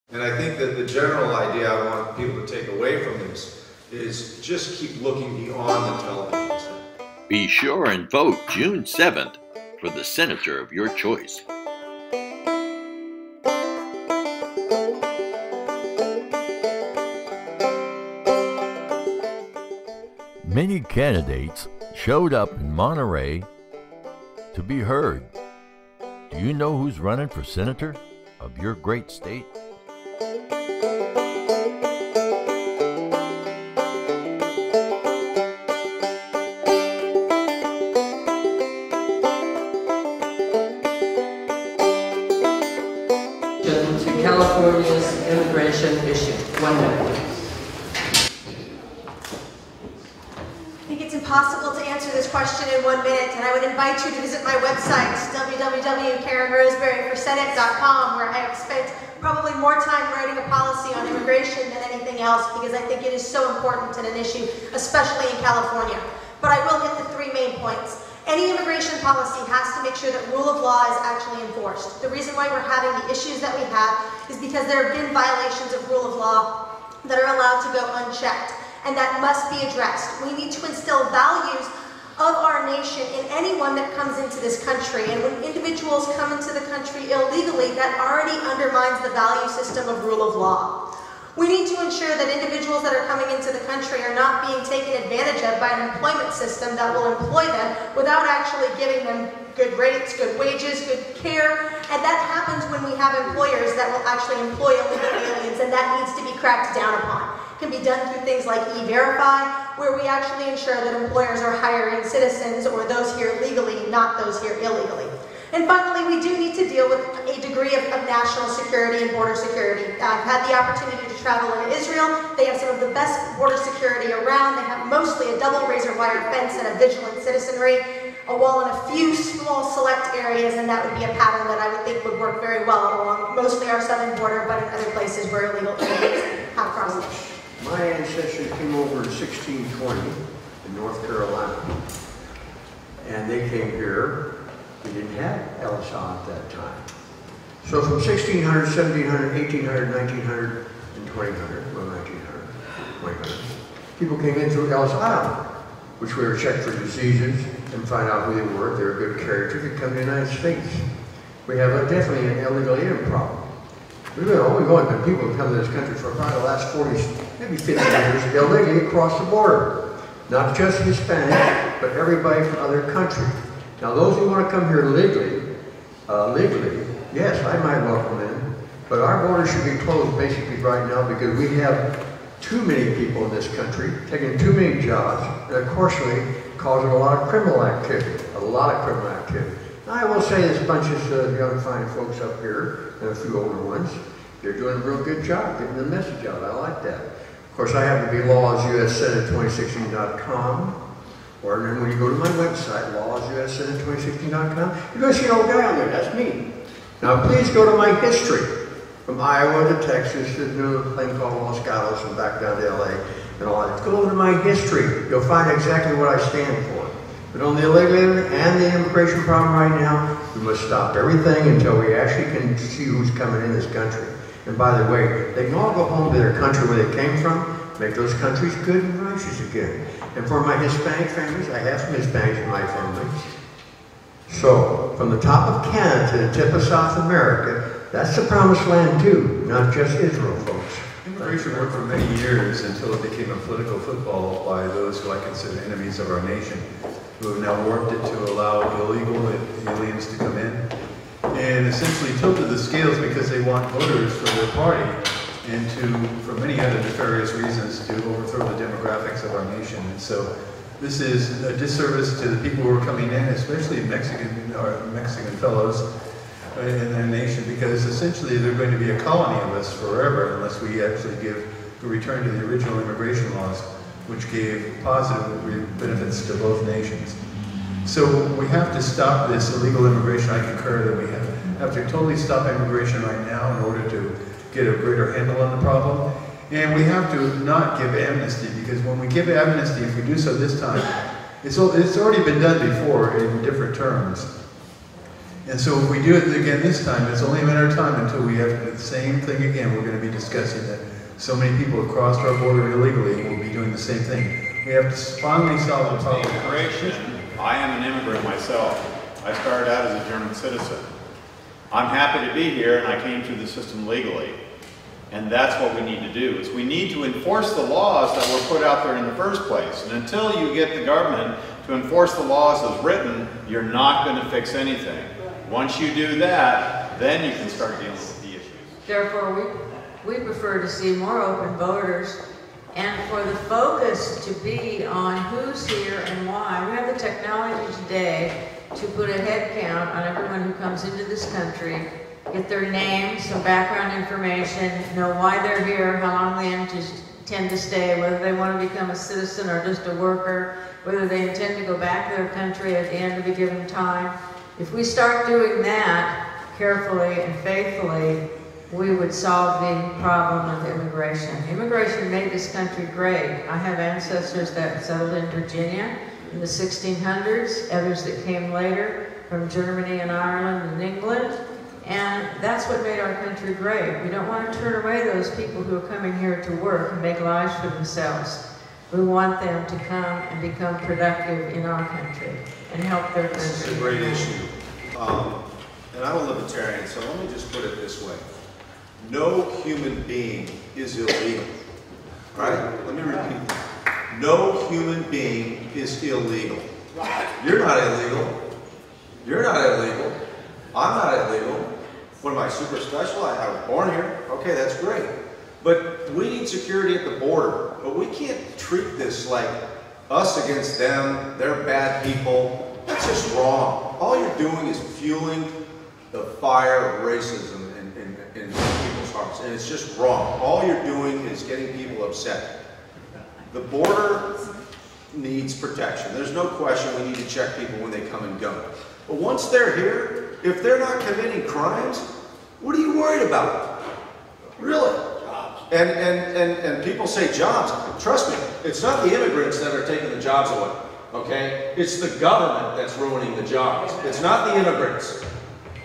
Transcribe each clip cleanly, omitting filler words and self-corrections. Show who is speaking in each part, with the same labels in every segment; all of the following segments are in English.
Speaker 1: And I think that the general idea I want people to take away from this is just keep looking beyond the television set.
Speaker 2: Be sure and vote June 7th for the senator of your choice.
Speaker 3: Many candidates showed up in Monterey to be heard. Do you know who's running for senator of your great state?
Speaker 4: To California's immigration issue. 1 minute.
Speaker 5: I think it's impossible to answer this question in 1 minute, and I would invite you to visit my website, www.KarenRoseberryForSenate.com, where I have spent probably more time writing a policy on immigration than anything else, because I think it is so important and an issue, especially in California. But I will hit the 3 main points. Any immigration policy has to make sure that rule of law is actually enforced. The reason why we're having the issues that we have is because there have been violations of rule of law that are allowed to go unchecked, and that must be addressed. We need to instill values of our nation in anyone that comes into this country, and when individuals come into the country illegally, that already undermines the value system of rule of law. We need to ensure that individuals that are coming into the country are not being taken advantage of by an employment system that will employ them without actually giving them good rates, good wages, good care, and that happens when we have employers that will actually employ illegal aliens, and that needs to be cracked down upon. It can be done through things like E-Verify, where we actually ensure that employers are hiring citizens or those here legally, not those here illegally. And finally, we do need to deal with a degree of national security and border security. I've had the opportunity to travel in Israel. They have some of the best border security around. They have mostly a double razor wire fence and a vigilant citizenry, a wall in a few small select areas, and that would be a pattern that I would think would work very well along mostly our southern border, but in other places where illegal aliens have crossed it.
Speaker 6: My ancestors came over in 1620 in North Carolina, and they came here. We didn't have LSA at that time. So from 1600, 1700, 1800, 1900, and 2000, well 1900, 2000, people came in through Ellis Island, which we were checked for diseases and find out who they were. If they were good character, could come to the United States. We have definitely an illegal alien problem. We've only been people who come to this country for probably the last 40, maybe 50 years illegally across the border. Not just Hispanics, but everybody from other countries. Now, those who want to come here legally, yes, I might welcome them, but our border should be closed basically right now because we have too many people in this country, taking too many jobs, and unfortunately causing a lot of criminal activity, Now, I will say this bunch of young fine folks up here, and a few older ones, they're doing a real good job getting the message out. I like that. Of course, I happen to be lawsusenate2016.com. Or then when you go to my website, lawsusenate2016.com, you're going to see an old guy on there. That's me. Now, please go to my history from Iowa to Texas to a thing called Los Gatos and back down to LA and all that. Go over to my history. You'll find exactly what I stand for. But on the illegal and the immigration problem right now, we must stop everything until we actually can see who's coming in this country. And by the way, they can all go home to their country where they came from, make those countries good and righteous again. And for my Hispanic families, I have some Hispanics in my family. So, from the top of Canada to the tip of South America, that's the promised land too, not just Israel, folks.
Speaker 1: Immigration worked for many years until it became a political football by those who I consider enemies of our nation, who have now warped it to allow illegal aliens to come in, and essentially tilted the scales because they want voters for their party, and for many other nefarious reasons, to overthrow the demographics of our nation. And so this is a disservice to the people who are coming in, especially Mexican fellows in their nation, because essentially they're going to be a colony of us forever unless we actually return to the original immigration laws, which gave positive benefits to both nations. So we have to stop this illegal immigration. I concur that we have to totally stop immigration right now in order to get a greater handle on the problem. And we have to not give amnesty, because when we give amnesty, if we do so this time, it's already been done before in different terms. And so if we do it again this time, it's only a matter of time until we have to do the same thing again. We're going to be discussing that so many people have crossed our border illegally and we'll be doing the same thing. We have to finally solve the problem.
Speaker 7: Immigration. I am an immigrant myself. I started out as a German citizen. I'm happy to be here and I came through the system legally. And that's what we need to do, is we need to enforce the laws that were put out there in the first place. And until you get the government to enforce the laws as written, you're not going to fix anything. Once you do that, then you can start dealing with the issues.
Speaker 8: Therefore, we prefer to see more open voters and for the focus to be on who's here and why. We have the technology today to put a head count on everyone who comes into this country, get their name, some background information, know why they're here, how long they intend to stay, whether they want to become a citizen or just a worker, whether they intend to go back to their country at the end of a given time. If we start doing that carefully and faithfully, we would solve the problem of immigration. Immigration made this country great. I have ancestors that settled in Virginia in the 1600s, others that came later from Germany and Ireland and England. And that's what made our country great. We don't want to turn away those people who are coming here to work and make lives for themselves. We want them to come and become productive in our country and help their country.
Speaker 9: This is a great issue. And I'm a libertarian, so let me just put it this way. No human being is illegal. All right? Let me repeat that. No human being is illegal. You're not illegal. You're not illegal. I'm not illegal. What am I, super special? I was born here. Okay, that's great. But we need security at the border. But we can't treat this like us against them, they're bad people. That's just wrong. All you're doing is fueling the fire of racism in people's hearts. And it's just wrong. All you're doing is getting people upset. The border needs protection. There's no question we need to check people when they come and go. But once they're here, if they're not committing crimes, what are you worried about? Really? And people say jobs. Trust me, it's not the immigrants that are taking the jobs away, okay? It's the government that's ruining the jobs. It's not the immigrants,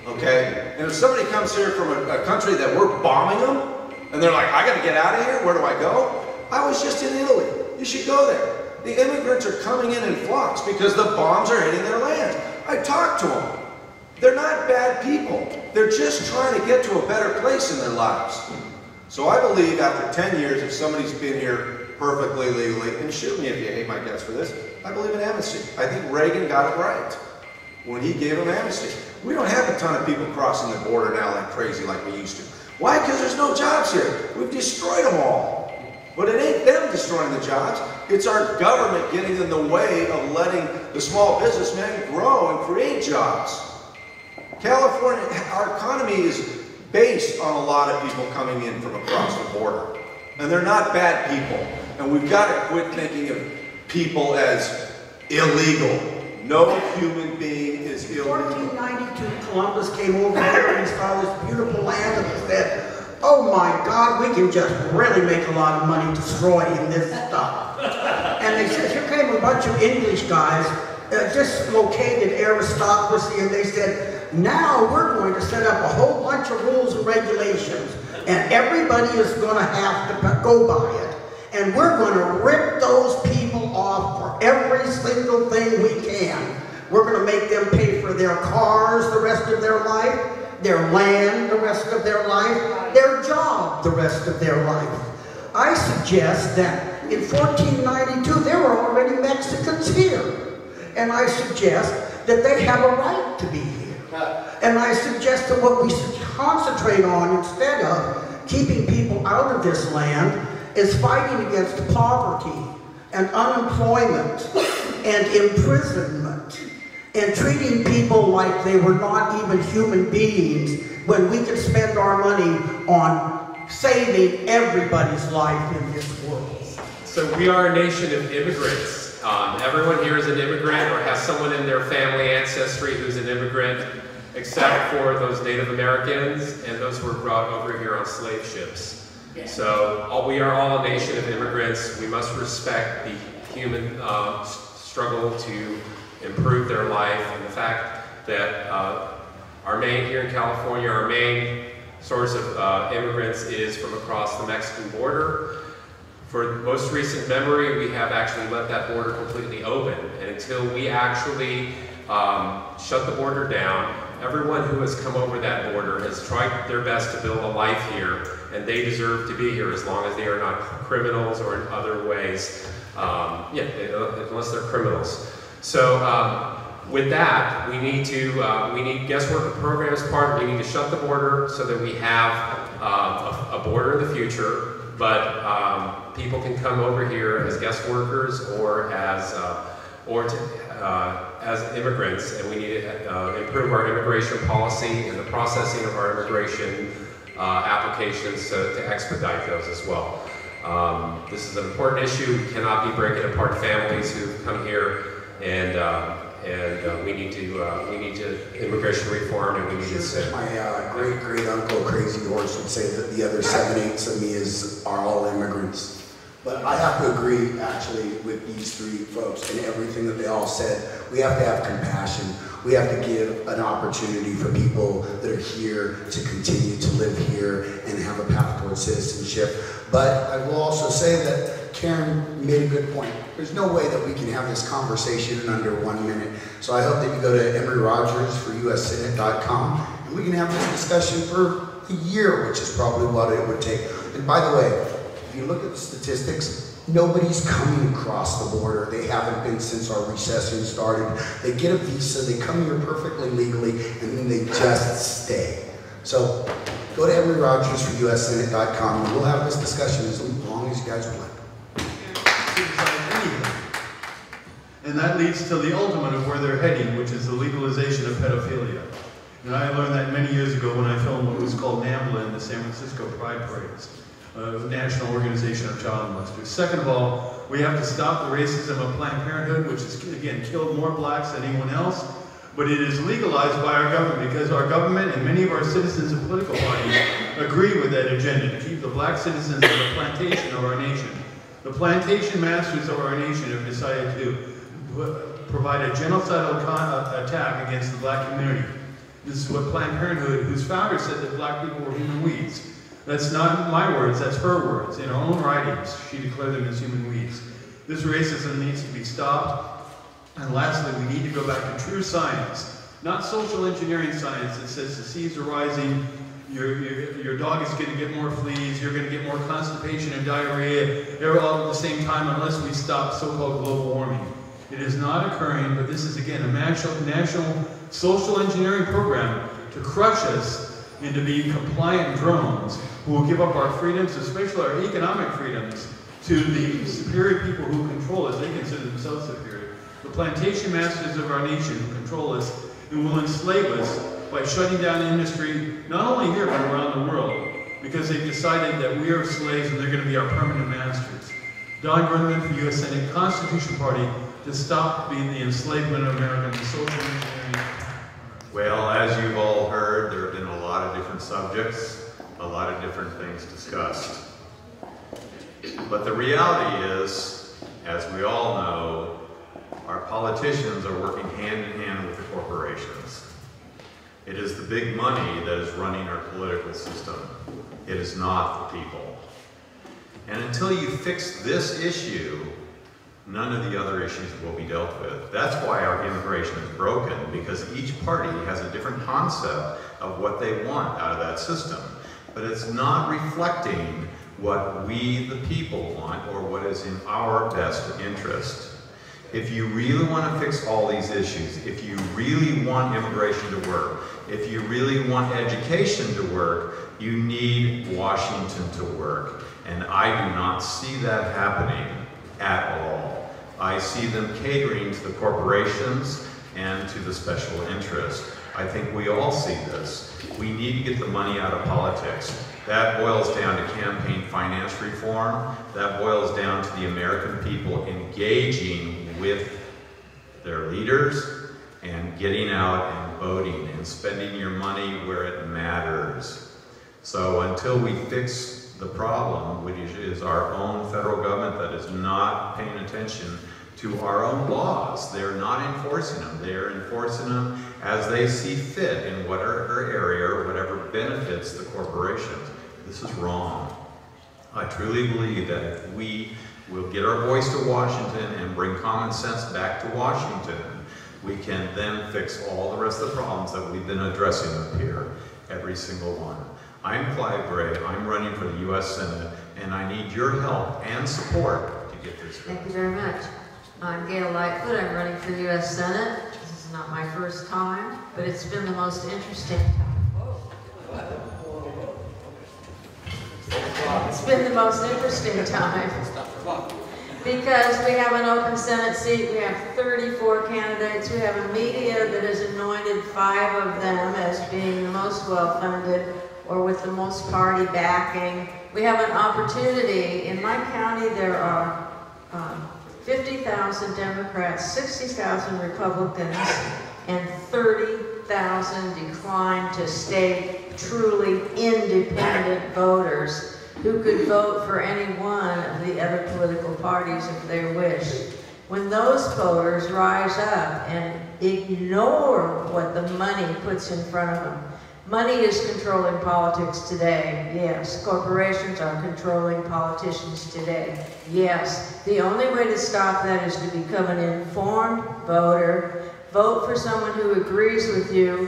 Speaker 9: okay? And if somebody comes here from a country that we're bombing them, and they're like, I gotta get out of here, where do I go? I was just in Italy. You should go there. The immigrants are coming in flocks because the bombs are hitting their land. I talked to them. They're not bad people. They're just trying to get to a better place in their lives. So I believe after 10 years, if somebody's been here perfectly legally, and shoot me if you hate my guts for this, I believe in amnesty. I think Reagan got it right when he gave them amnesty. We don't have a ton of people crossing the border now like crazy like we used to. Why? Because there's no jobs here. We've destroyed them all. But it ain't them destroying the jobs. It's our government getting in the way of letting the small businessmen grow and create jobs. California, our economy is based on a lot of people coming in from across the border. And they're not bad people. And we've got to quit thinking of people as illegal. No human being is illegal.
Speaker 10: In 1492, Columbus came over here and he saw this beautiful land and he said, oh my God, we can just really make a lot of money destroying this stuff. And they said, here came a bunch of English guys, dislocated aristocracy, and they said, now we're going to set up a whole bunch of rules and regulations, and everybody is going to have to go by it. And we're going to rip those people off for every single thing we can. We're going to make them pay for their cars the rest of their life, their land the rest of their life, their job the rest of their life. I suggest that in 1492 there were already Mexicans here. And I suggest that they have a right to be here. And I suggest that what we should concentrate on instead of keeping people out of this land is fighting against poverty and unemployment and imprisonment and treating people like they were not even human beings when we could spend our money on saving everybody's life in this world.
Speaker 11: So we are a nation of immigrants. Everyone here is an immigrant or has someone in their family ancestry who's an immigrant, except for those Native Americans and those who were brought over here on slave ships. So we are all a nation of immigrants. We must respect the human struggle to improve their life and the fact that Our main, here in California, our main source of immigrants is from across the Mexican border. For most recent memory, we have actually let that border completely open. And until we actually shut the border down, everyone who has come over that border has tried their best to build a life here, and they deserve to be here as long as they are not criminals or in other ways, unless they're criminals. So with that, we need guest worker programs part. We need to shut the border so that we have a border in the future, but people can come over here as guest workers or as immigrants, and we need to improve our immigration policy and the processing of our immigration applications to expedite those as well. This is an important issue. We cannot be breaking apart families who come here, and we need to immigration reform, and we need to.
Speaker 12: My great uncle Crazy Horse would say that the other 7/8 of me are all immigrants. But I have to agree, actually, with these three folks and everything that they all said. We have to have compassion. We have to give an opportunity for people that are here to continue to live here and have a path towards citizenship. But I will also say that Karen made a good point. There's no way that we can have this conversation in under 1 minute. So I hope that you go to Emory Rogers for USSenate.com and we can have this discussion for a year, which is probably what it would take. And by the way, if you look at the statistics, nobody's coming across the border. They haven't been since our recession started. They get a visa, they come here perfectly legally, and then they just stay. So go to Emory Rogers for USSenate.com and we'll have this discussion as long as you guys want.
Speaker 1: And that leads to the ultimate of where they're heading, which is the legalization of pedophilia. And I learned that many years ago when I filmed what was called NAMBLA in the San Francisco Pride Parades, a national organization of child molesters. Second of all, we have to stop the racism of Planned Parenthood, which has, again, killed more blacks than anyone else. But it is legalized by our government because our government and many of our citizens and political parties agree with that agenda to keep the black citizens of the plantation of our nation. The plantation masters of our nation have decided to provide a genocidal attack against the black community. This is what Planned Parenthood, whose founder said that black people were human weeds. That's not my words, that's her words. In her own writings, she declared them as human weeds. This racism needs to be stopped. And lastly, we need to go back to true science, not social engineering science that says the seas are rising, your dog is going to get more fleas, you're going to get more constipation and diarrhea all at the same time unless we stop so-called global warming. It is not occurring, but this is again a national social engineering program to crush us into being compliant drones who will give up our freedoms, especially our economic freedoms, to the superior people who control us. They consider themselves superior. The plantation masters of our nation who control us and will enslave us by shutting down industry, not only here but around the world, because they've decided that we are slaves and they're going to be our permanent masters. Don Grundman for U.S. Senate Constitution Party to stop being the enslavement of America and social engineering.
Speaker 7: Well, as you've all heard, there have been a lot of different subjects, a lot of different things discussed. But the reality is, as we all know, our politicians are working hand in hand with the corporations. It is the big money that is running our political system. It is not the people. And until you fix this issue, none of the other issues will be dealt with. That's why our immigration is broken, because each party has a different concept of what they want out of that system. But it's not reflecting what we, the people, want or what is in our best interest. If you really want to fix all these issues, if you really want immigration to work, if you really want education to work, you need Washington to work. And I do not see that happening at all. I see them catering to the corporations and to the special interest. I think we all see this. We need to get the money out of politics. That boils down to campaign finance reform. That boils down to the American people engaging with their leaders and getting out and voting and spending your money where it matters. So until we fix the problem, which is our own federal government that is not paying attention to our own laws, they're not enforcing them. They're enforcing them
Speaker 13: as they see fit in whatever area or whatever benefits the corporations. This is wrong. I truly believe that if we will get our voice to Washington and bring common sense back to Washington, we can then fix all the rest of the problems that we've been addressing up here, every single one. I'm Clive Gray, I'm running for the U.S. Senate, and I need your help and support to get this done.
Speaker 8: Thank you very much. I'm Gail Lightfoot, I'm running for the U.S. Senate. This is not my first time, but it's been the most interesting time. It's been the most interesting time because we have an open Senate seat, we have 34 candidates, we have a media that has anointed 5 of them as being the most well-funded or with the most party backing. We have an opportunity. In my county, there are 50,000 Democrats, 60,000 Republicans, and 30,000 declined to stay truly independent voters who could vote for any one of the other political parties if they wish. When those voters rise up and ignore what the money puts in front of them, money is controlling politics today, yes. Corporations are controlling politicians today, yes. The only way to stop that is to become an informed voter, vote for someone who agrees with you,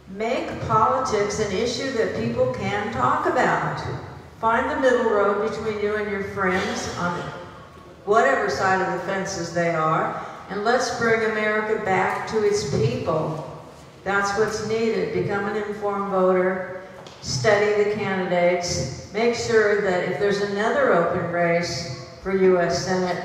Speaker 8: make politics an issue that people can talk about. Find the middle road between you and your friends on whatever side of the fences they are, and let's bring America back to its people. That's what's needed. Become an informed voter, study the candidates, make sure that if there's another open race for U.S. Senate,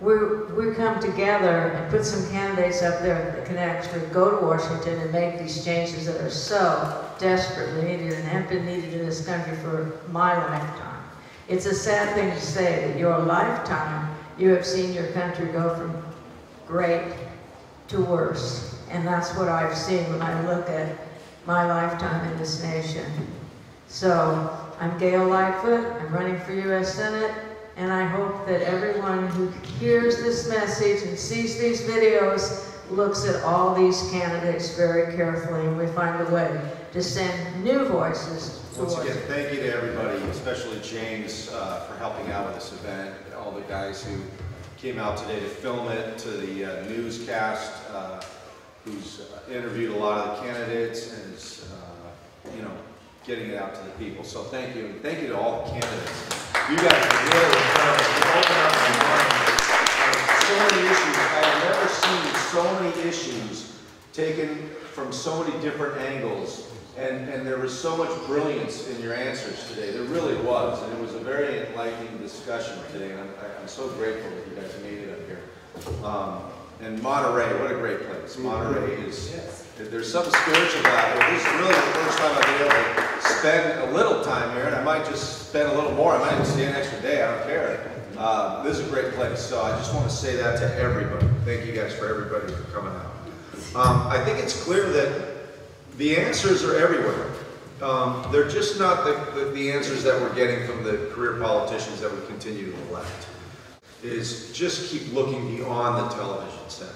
Speaker 8: we come together and put some candidates up there that can actually go to Washington and make these changes that are so desperately needed and have been needed in this country for my lifetime. It's a sad thing to say that your lifetime, you have seen your country go from great to worse. And that's what I've seen when I look at my lifetime in this nation. So I'm Gail Lightfoot, I'm running for U.S. Senate, and I hope that everyone who hears this message and sees these videos looks at all these candidates very carefully, and we find a way to send new voices
Speaker 9: Once
Speaker 8: towards
Speaker 9: again, thank you to everybody, especially James for helping out with this event, all the guys who came out today to film it, to the newscast, who's interviewed a lot of the candidates and is, you know, getting it out to the people. So thank you, and thank you to all the candidates. You guys are really incredible. You open up your mind. So many issues. I have never seen so many issues taken from so many different angles, and there was so much brilliance in your answers today. There really was, and it was a very enlightening discussion today, and I'm so grateful that you guys made it up here. And Monterey, what a great place. Monterey is, there's something spiritual about it. This is really the first time I've been able to spend a little time here, and I might just spend a little more. I might even stay an extra day, I don't care. This is a great place, so I just want to say that to everybody. Thank you guys for everybody for coming out. I think it's clear that the answers are everywhere. They're just not the answers that we're getting from the career politicians that we continue to elect. Is just keep looking beyond the television set.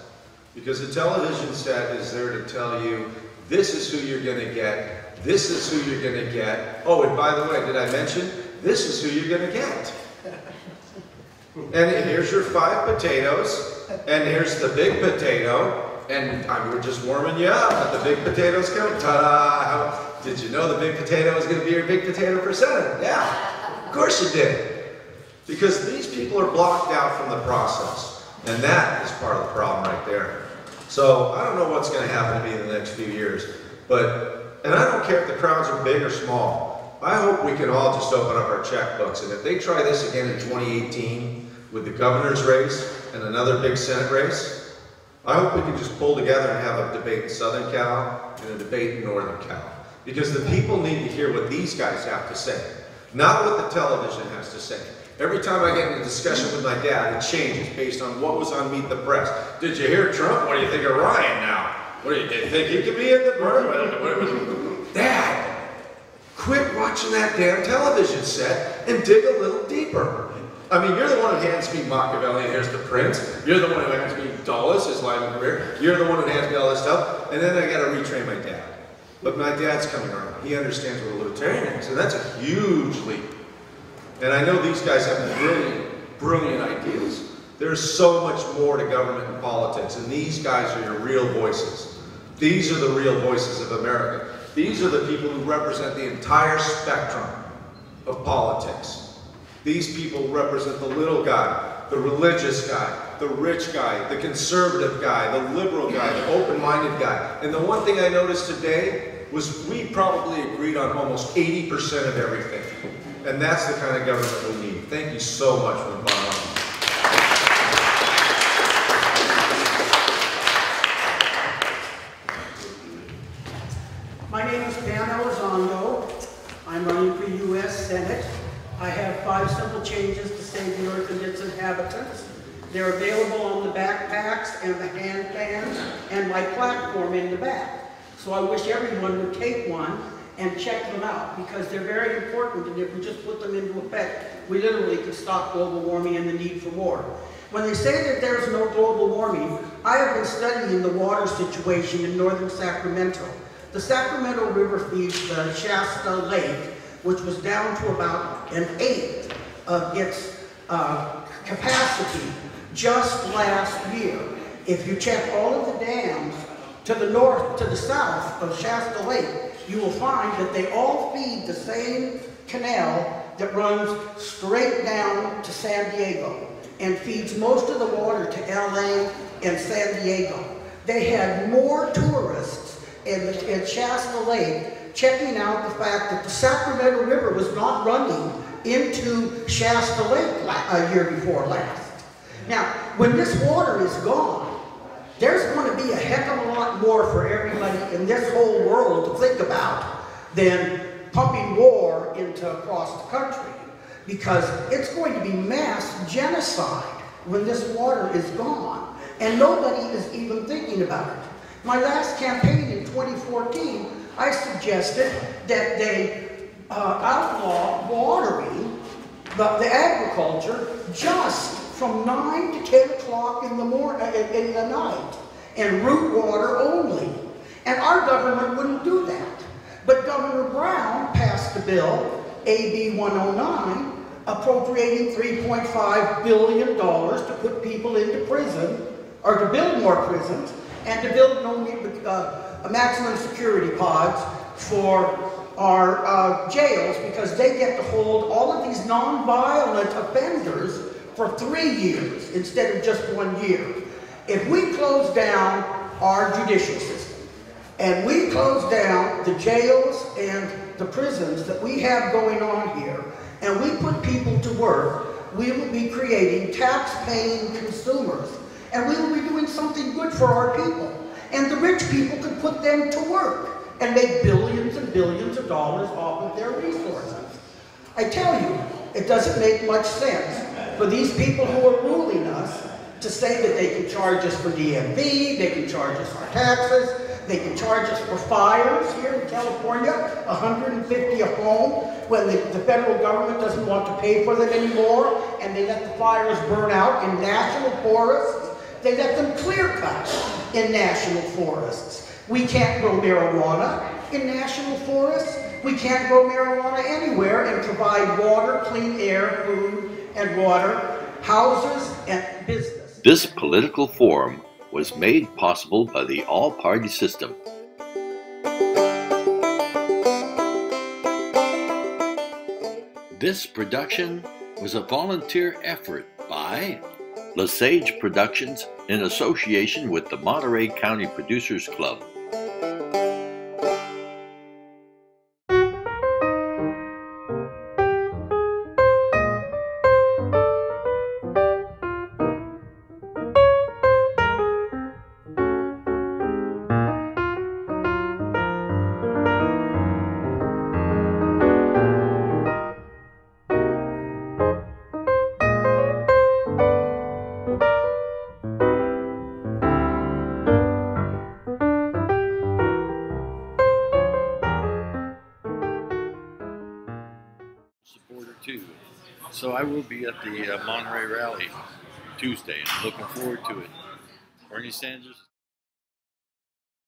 Speaker 9: Because the television set is there to tell you, this is who you're going to get, this is who you're going to get. Oh, and by the way, did I mention, this is who you're going to get. And here's your 5 potatoes, and here's the big potato, and we're just warming you up, but the big potato's coming. Ta-da! Did you know the big potato is going to be your big potato for Senate? Yeah, of course you did. Because these people are blocked out from the process. And that is part of the problem right there. So I don't know what's going to happen to me in the next few years. And I don't care if the crowds are big or small. I hope we can all just open up our checkbooks. And if they try this again in 2018 with the governor's race and another big Senate race, I hope we can just pull together and have a debate in Southern Cal and a debate in Northern Cal. Because the people need to hear what these guys have to say, not what the television has to say. Every time I get in a discussion with my dad, it changes based on what was on Meet the Press. Did you hear Trump? What do you think of Ryan now? What do you think he could be in the room? Dad, quit watching that damn television set and dig a little deeper. I mean, you're the one who hands me Machiavelli and here's the Prince. You're the one who hands me Dulles, his life and career. You're the one who hands me all this stuff. and then I got to retrain my dad. But my dad's coming around. He understands what a libertarian is, and that's a huge leap. And I know these guys have brilliant, brilliant ideas. There's so much more to government and politics, and these guys are your real voices. These are the real voices of America. These are the people who represent the entire spectrum of politics. These people represent the little guy, the religious guy, the rich guy, the conservative guy, the liberal guy, the open-minded guy. And the one thing I noticed today was we probably agreed on almost 80% of everything. And that's the kind of government we need. Thank you so much for the bottom line.
Speaker 10: My name is Pam Elizondo. I'm running for U.S. Senate. I have 5 simple changes to save the earth and its inhabitants. They're available on the backpacks and the hand cans and my platform in the back. So I wish everyone would take one and check them out because they're very important, and if we just put them into effect, we literally could stop global warming and the need for war. When they say that there's no global warming, I have been studying the water situation in northern Sacramento. The Sacramento River feeds the Shasta Lake, which was down to about 1/8 of its capacity just last year. If you check all of the dams to the north, to the south of Shasta Lake, you will find that they all feed the same canal that runs straight down to San Diego and feeds most of the water to LA and San Diego. They had more tourists in Shasta Lake checking out the fact that the Sacramento River was not running into Shasta Lake a year before last. Now, when this water is gone, there's going to be a heck of a lot more for everybody in this whole world to think about than pumping war into across the country, because it's going to be mass genocide when this water is gone, and nobody is even thinking about it. My last campaign in 2014, I suggested that they outlaw watering the agriculture just from 9 to 10 o'clock in the night, and root water only. And our government wouldn't do that. But Governor Brown passed a bill, AB 109, appropriating $3.5 billion to put people into prison, or to build more prisons, and to build maximum security pods for our jails, because they get to hold all of these non-violent offenders for 3 years instead of just 1 year. If we close down our judicial system, and we close down the jails and the prisons that we have going on here, and we put people to work, we will be creating tax-paying consumers, and we will be doing something good for our people. And the rich people can put them to work and make billions and billions of dollars off of their resources. I tell you, it doesn't make much sense for these people who are ruling us to say that they can charge us for DMV, they can charge us for taxes, they can charge us for fires here in California, $150 a home, when the federal government doesn't want to pay for them anymore, and they let the fires burn out in national forests. They let them clear cut in national forests. We can't grow marijuana in national forests. We can't grow marijuana anywhere and provide water, clean air, food, and water, houses, and business.
Speaker 2: This political forum was made possible by the all-party system. This production was a volunteer effort by Lesage Productions in association with the Monterey County Producers Club. Supporter too. So I will be at the Monterey rally Tuesday, and I'm looking forward to it. Bernie Sanders.